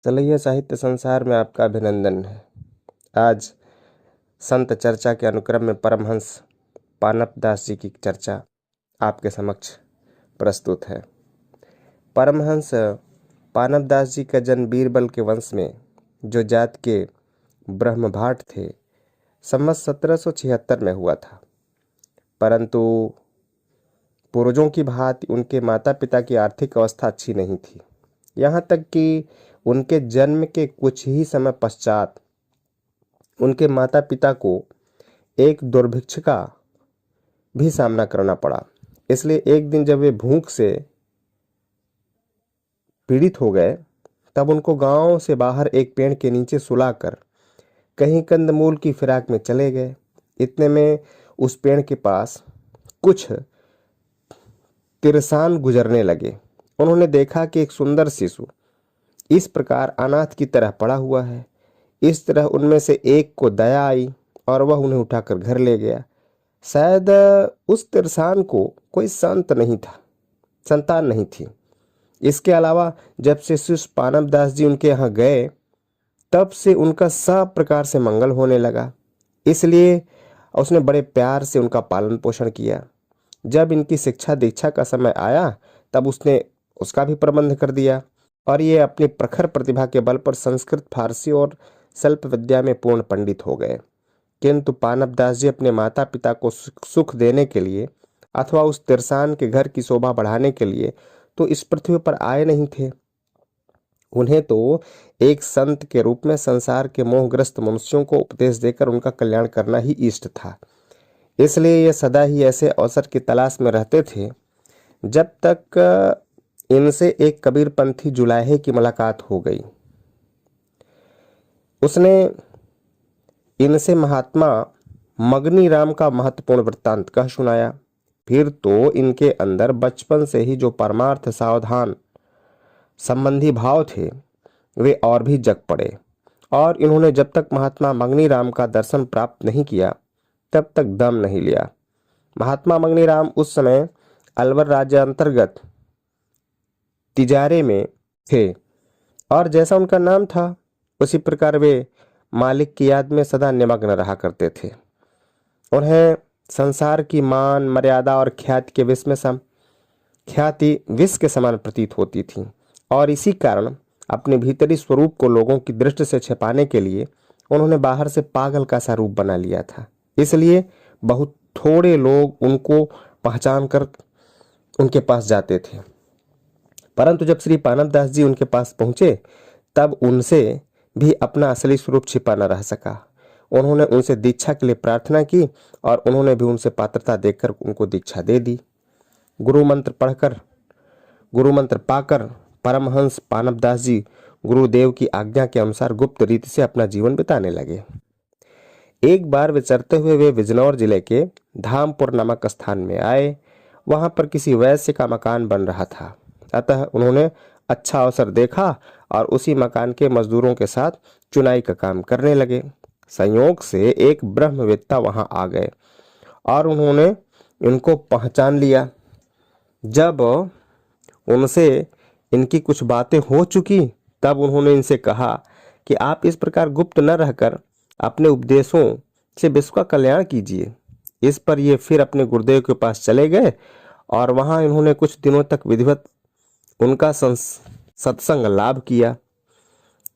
चलिए साहित्य संसार में आपका अभिनंदन है। आज संत चर्चा के अनुक्रम में परमहंस पानपदास जी की चर्चा आपके समक्ष प्रस्तुत है। परमहंस पानपदास जी का जन्म बीरबल के वंश में जो जात के ब्रह्मभाट थे संवत 1776 में हुआ था, परंतु पूर्वजों की भांति उनके माता पिता की आर्थिक अवस्था अच्छी नहीं थी। यहाँ तक कि उनके जन्म के कुछ ही समय पश्चात उनके माता पिता को एक दुर्भिक्ष का भी सामना करना पड़ा। इसलिए एक दिन जब वे भूख से पीड़ित हो गए तब उनको गांव से बाहर एक पेड़ के नीचे सुलाकर कहीं कंदमूल की फिराक में चले गए। इतने में उस पेड़ के पास कुछ तिरसान गुजरने लगे। उन्होंने देखा कि एक सुंदर शिशु इस प्रकार अनाथ की तरह पड़ा हुआ है। इस तरह उनमें से एक को दया आई और वह उन्हें उठाकर घर ले गया। शायद उस तिरसान को कोई संतान नहीं थी। इसके अलावा जब से शिष्य पानपदास जी उनके यहाँ गए तब से उनका सब प्रकार से मंगल होने लगा। इसलिए उसने बड़े प्यार से उनका पालन पोषण किया। जब इनकी शिक्षा दीक्षा का समय आया तब उसने उसका भी प्रबंध कर दिया और ये अपनी प्रखर प्रतिभा के बल पर संस्कृत, फारसी और शिल्प विद्या में पूर्ण पंडित हो गए। किंतु पानपदास जी अपने माता पिता को सुख देने के लिए अथवा उस तिरसान के घर की शोभा बढ़ाने के लिए तो इस पृथ्वी पर आए नहीं थे। उन्हें तो एक संत के रूप में संसार के मोहग्रस्त मनुष्यों को उपदेश देकर उनका कल्याण करना ही इष्ट था। इसलिए ये सदा ही ऐसे अवसर की तलाश में रहते थे जब तक इनसे एक कबीरपंथी जुलाहे की मुलाकात हो गई। उसने इनसे महात्मा मगनी राम का महत्वपूर्ण वृत्तांत कह सुनाया। फिर तो इनके अंदर बचपन से ही जो परमार्थ सावधान संबंधी भाव थे वे और भी जग पड़े और इन्होंने जब तक महात्मा मगनी राम का दर्शन प्राप्त नहीं किया तब तक दम नहीं लिया। महात्मा मगनी राम उस समय अलवर राज्य अंतर्गत तिजारे में थे और जैसा उनका नाम था उसी प्रकार वे मालिक की याद में सदा निमग्न रहा करते थे। उन्हें संसार की मान, मर्यादा और ख्याति विष के समान प्रतीत होती थी और इसी कारण अपने भीतरी स्वरूप को लोगों की दृष्टि से छिपाने के लिए उन्होंने बाहर से पागल का सा रूप बना लिया था। इसलिए बहुत थोड़े लोग उनको पहचान कर उनके पास जाते थे, परंतु जब श्री पानपदास जी उनके पास पहुंचे तब उनसे भी अपना असली स्वरूप छिपा न रह सका। उन्होंने उनसे दीक्षा के लिए प्रार्थना की और उन्होंने भी उनसे पात्रता देखकर उनको दीक्षा दे दी। गुरु मंत्र पाकर परमहंस पानपदास जी गुरुदेव की आज्ञा के अनुसार गुप्त रीति से अपना जीवन बिताने लगे। एक बार विचरते हुए वे बिजनौर जिले के धामपुर नामक स्थान में आए। वहां पर किसी वैश्य का मकान बन रहा था, अतः उन्होंने अच्छा अवसर देखा और उसी मकान के मजदूरों के साथ चुनाई का काम करने लगे। संयोग से एक ब्रह्मवेत्ता वहां आ गए और उन्होंने इनको पहचान लिया। जब उनसे इनकी कुछ बातें हो चुकी तब उन्होंने इनसे कहा कि आप इस प्रकार गुप्त न रहकर अपने उपदेशों से विश्व का कल्याण कीजिए। इस पर ये फिर अपने गुरुदेव के पास चले गए और वहां इन्होंने कुछ दिनों तक विधिवत उनका सत्संग लाभ किया।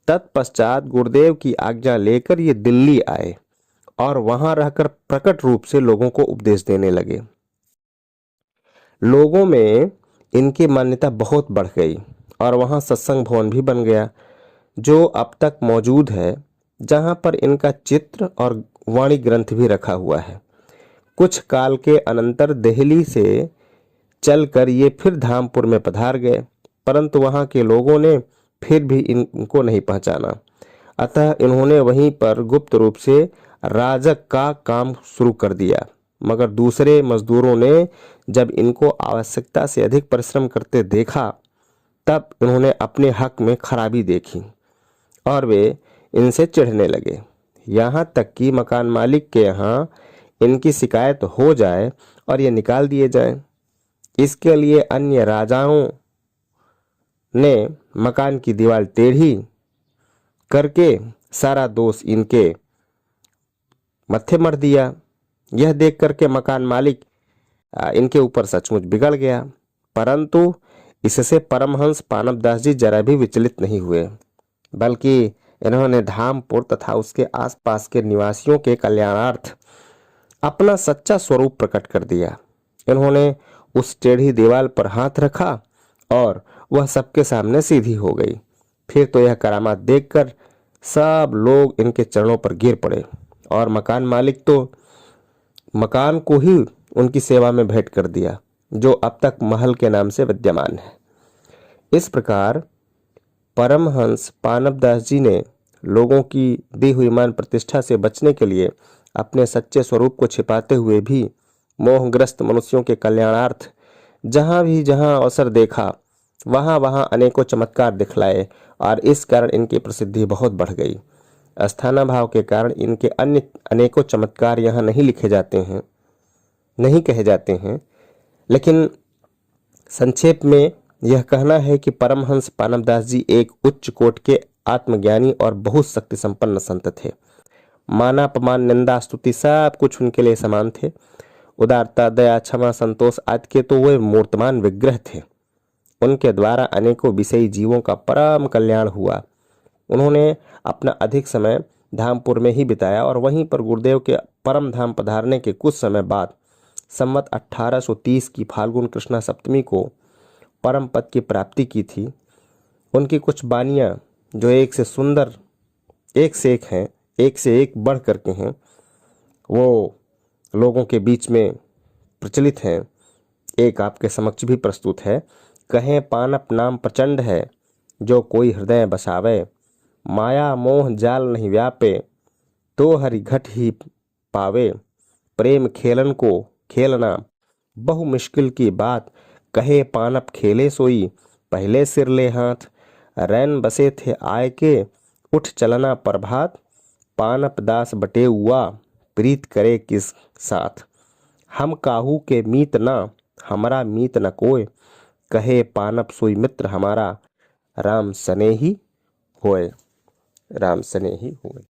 तत्पश्चात गुरुदेव की आज्ञा लेकर ये दिल्ली आए और वहां रहकर प्रकट रूप से लोगों को उपदेश देने लगे। लोगों में इनकी मान्यता बहुत बढ़ गई और वहां सत्संग भवन भी बन गया जो अब तक मौजूद है, जहां पर इनका चित्र और वाणी ग्रंथ भी रखा हुआ है। कुछ काल के अनंतर दिल्ली से चलकर ये फिर धामपुर में पधार गए, परंतु वहां के लोगों ने फिर भी इनको नहीं पहचाना। अतः इन्होंने वहीं पर गुप्त रूप से राजक का काम शुरू कर दिया। मगर दूसरे मजदूरों ने जब इनको आवश्यकता से अधिक परिश्रम करते देखा तब इन्होंने अपने हक में खराबी देखी और वे इनसे चिढ़ने लगे। यहाँ तक कि मकान मालिक के यहाँ इनकी शिकायत हो जाए और ये निकाल दिए जाएं। इसके लिए अन्य राजाओं ने मकान की दीवार टेढ़ी करके सारा दोष इनके मत्थे मर दिया। यह देख करके मकान मालिक इनके ऊपर सचमुच बिगड़ गया, परंतु इससे परमहंस पानपदास जी जरा भी विचलित नहीं हुए, बल्कि इन्होंने धामपुर तथा उसके आसपास के निवासियों के कल्याणार्थ अपना सच्चा स्वरूप प्रकट कर दिया। इन्होंने उस टेढ़ी दीवार पर हाथ रखा और वह सबके सामने सीधी हो गई। फिर तो यह करामात देखकर सब लोग इनके चरणों पर गिर पड़े और मकान मालिक तो मकान को ही उनकी सेवा में भेंट कर दिया, जो अब तक महल के नाम से विद्यमान है। इस प्रकार परमहंस पानपदास जी ने लोगों की दी हुई मान प्रतिष्ठा से बचने के लिए अपने सच्चे स्वरूप को छिपाते हुए भी मोहग्रस्त मनुष्यों के कल्याणार्थ जहां अवसर देखा वहां वहां अनेकों चमत्कार दिखलाए और इस कारण इनकी प्रसिद्धि बहुत बढ़ गई। अस्थाना भाव के कारण इनके अन्य अनेकों चमत्कार यहाँ नहीं लिखे जाते हैं, नहीं कहे जाते हैं, लेकिन संक्षेप में यह कहना है कि परमहंस पानपदास जी एक उच्च कोटि के आत्मज्ञानी और बहुत शक्ति संपन्न संत थे। माना अपमान निंदा स्तुति सब कुछ उनके लिए समान थे। उदारता दया क्षमा संतोष आदि के तो वे मूर्तमान विग्रह थे। उनके द्वारा अनेकों विषयी जीवों का परम कल्याण हुआ। उन्होंने अपना अधिक समय धामपुर में ही बिताया और वहीं पर गुरुदेव के परम धाम पधारने के कुछ समय बाद संवत 1830 की फाल्गुन कृष्णा सप्तमी को परम पद की प्राप्ति की थी। उनकी कुछ बानियां जो एक से सुंदर, एक से एक हैं, एक से एक बढ़ करके हैं, वो लोगों के बीच में प्रचलित हैं। एक आपके समक्ष भी प्रस्तुत है। कहें पानप नाम प्रचंड है, जो कोई हृदय बसावे, माया मोह जाल नहीं व्यापे, तो हरि घट ही पावे, प्रेम खेलन को खेलना बहु मुश्किल की बात, कहे पानप खेले सोई, पहले सिर ले हाथ, रैन बसे थे आय के, उठ चलना प्रभात, पानप दास बटे हुआ, प्रीत करे किस साथ, हम काहू के मीत ना, हमारा मीत न कोय, कहे पानप सोई मित्र हमारा, राम सनेही होय, राम सनेही होय।